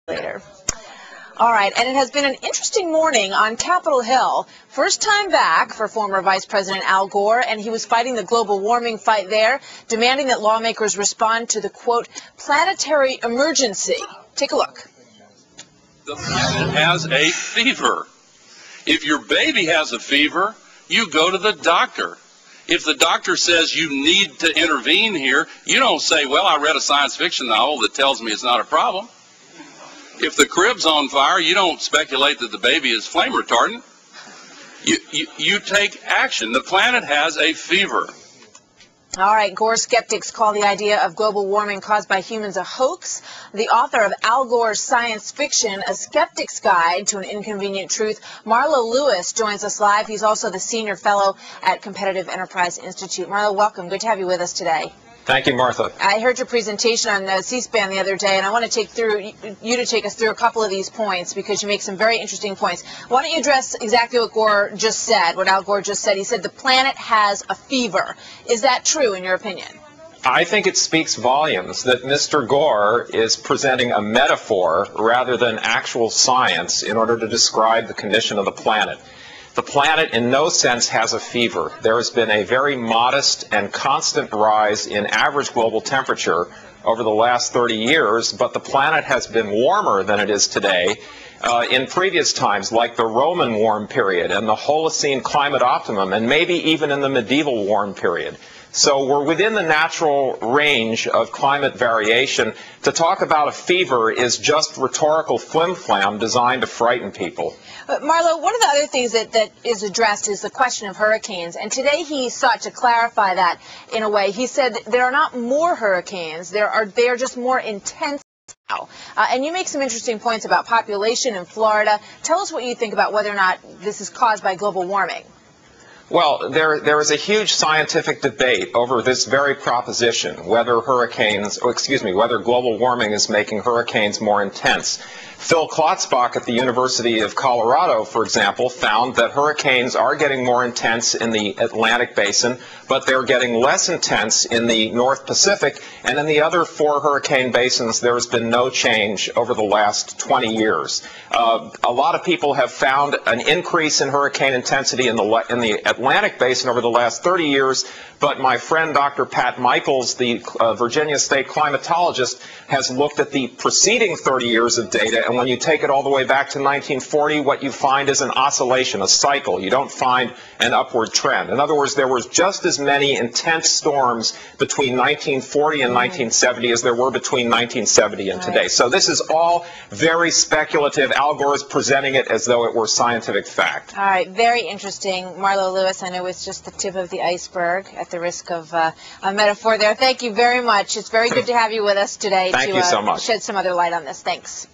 later. All right, and it has been an interesting morning on Capitol Hill. First time back for former Vice President Al Gore, and he was fighting the global warming fight there, demanding that lawmakers respond to the, quote, planetary emergency. Take a look. The planet has a fever. If your baby has a fever, you go to the doctor. If the doctor says you need to intervene here, you don't say, well, I read a science fiction novel that tells me it's not a problem. If the crib's on fire, you don't speculate that the baby is flame retardant. You take action. The planet has a fever. All right, Gore skeptics call the idea of global warming caused by humans a hoax. The author of Al Gore's science fiction, A Skeptic's Guide to an Inconvenient Truth, Marlo Lewis, joins us live. He's also the senior fellow at Competitive Enterprise Institute. Marlo, welcome. Good to have you with us today. Thank you, Martha. I heard your presentation on C-SPAN the other day, and I want to take us through a couple of these points because you make some very interesting points. Why don't you address exactly what Gore just said, what Al Gore just said? He said the planet has a fever. Is that true in your opinion? I think it speaks volumes that Mr. Gore is presenting a metaphor rather than actual science in order to describe the condition of the planet. The planet in no sense has a fever. There has been a very modest and constant rise in average global temperature over the last 30 years, but the planet has been warmer than it is today in previous times, like the Roman warm period and the Holocene climate optimum, and maybe even in the medieval warm period. So we're within the natural range of climate variation. To talk about a fever is just rhetorical flim-flam designed to frighten people. Marlo, one of the other things that is addressed is the question of hurricanes. And today he sought to clarify that in a way. He said that there are not more hurricanes. They are just more intense now. And you make some interesting points about population in Florida. Tell us what you think about whether or not this is caused by global warming. Well, there is a huge scientific debate over this very proposition, whether global warming is making hurricanes more intense. Phil Klotzbach at the University of Colorado, for example, found that hurricanes are getting more intense in the Atlantic Basin, but they're getting less intense in the North Pacific, and in the other 4 hurricane basins there has been no change over the last 20 years. A lot of people have found an increase in hurricane intensity in the Atlantic Basin over the last 30 years, but my friend Dr. Pat Michaels, the Virginia State climatologist, has looked at the preceding 30 years of data, and when you take it all the way back to 1940, what you find is an oscillation, a cycle. You don't find an upward trend. In other words, there was just as many intense storms between 1940 and 1970 as there were between 1970 and today. So this is all very speculative. Al Gore is presenting it as though it were scientific fact. All right, very interesting. Marlo Lewis, I know it's just the tip of the iceberg at the risk of a metaphor there. Thank you very much. It's very good to have you with us today Thank you so much. Shed some other light on this. Thanks.